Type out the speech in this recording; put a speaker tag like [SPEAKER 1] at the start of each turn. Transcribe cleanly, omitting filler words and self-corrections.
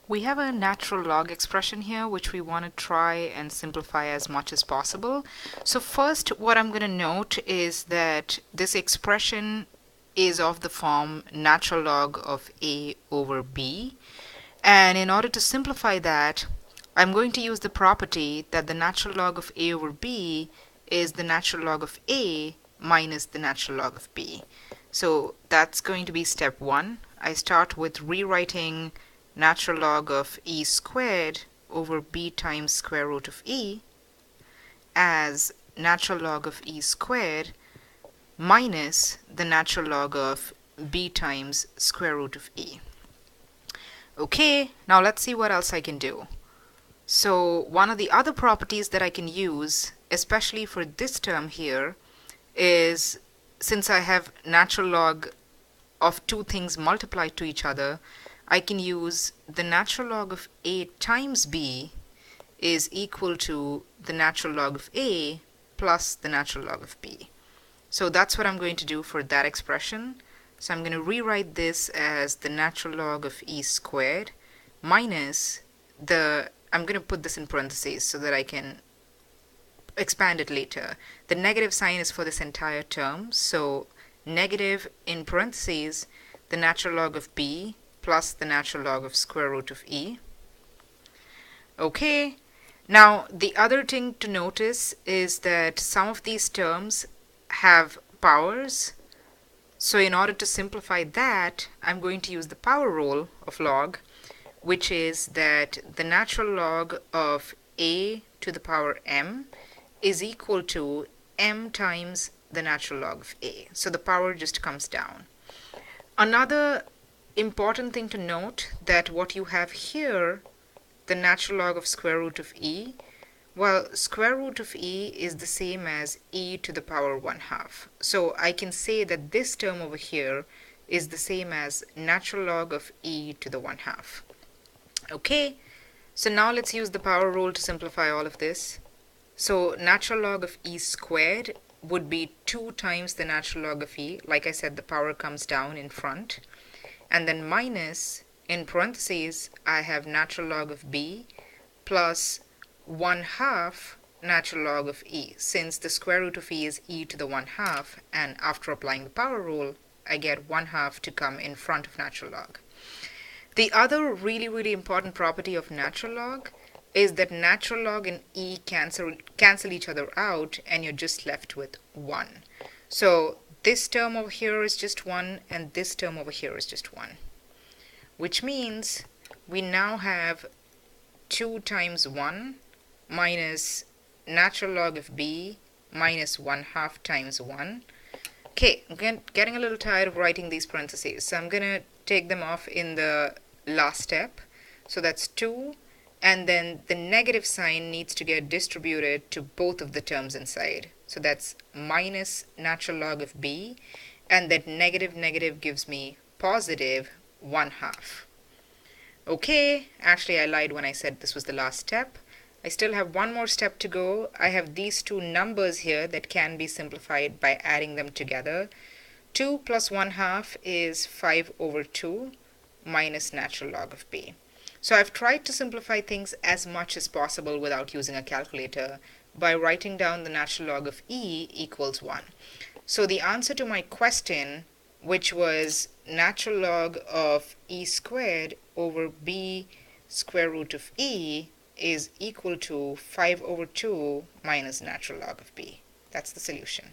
[SPEAKER 1] We have a natural log expression here which we want to try and simplify as much as possible. So first what I'm going to note is that this expression is of the form natural log of a over b, and in order to simplify that I'm going to use the property that the natural log of a over b is the natural log of a minus the natural log of b. So that's going to be step one. I start with rewriting natural log of e squared over b times square root of e as natural log of e squared minus the natural log of b times square root of e. Okay, now let's see what else I can do. So one of the other properties that I can use, especially for this term here, is since I have natural log of two things multiplied to each other, I can use the natural log of a times b is equal to the natural log of a plus the natural log of b. So that's what I'm going to do for that expression. So I'm going to rewrite this as the natural log of e squared minus I'm going to put this in parentheses so that I can expand it later. The negative sign is for this entire term, so negative in parentheses the natural log of b plus the natural log of square root of e. Okay, now the other thing to notice is that some of these terms have powers. So in order to simplify that, I'm going to use the power rule of log, which is that the natural log of a to the power m is equal to m times the natural log of a. So the power just comes down. Another important thing to note that what you have here, the natural log of square root of e, well, square root of e is the same as e to the power 1/2. So I can say that this term over here is the same as natural log of e to the 1/2. Okay, so now let's use the power rule to simplify all of this. So natural log of e squared would be 2 times the natural log of e. Like I said, the power comes down in front. And then minus, in parentheses, I have natural log of b plus 1/2 natural log of e, since the square root of e is e to the 1/2, and after applying the power rule, I get 1/2 to come in front of natural log. The other really important property of natural log is that natural log and e cancel each other out, and you're just left with 1. So this term over here is just 1, and this term over here is just 1, which means we now have 2 times 1 minus natural log of b minus 1/2 times 1. Okay, I'm getting a little tired of writing these parentheses, so I'm going to take them off in the last step. So that's 2, and then the negative sign needs to get distributed to both of the terms inside. So that's minus natural log of b, and that negative gives me positive 1/2. Okay, actually I lied when I said this was the last step. I still have one more step to go. I have these two numbers here that can be simplified by adding them together. 2 plus 1/2 is 5/2 minus natural log of b. So I've tried to simplify things as much as possible without using a calculator by writing down the natural log of e equals 1. So the answer to my question, which was natural log of e squared over b square root of e, is equal to 5/2 minus natural log of b. That's the solution.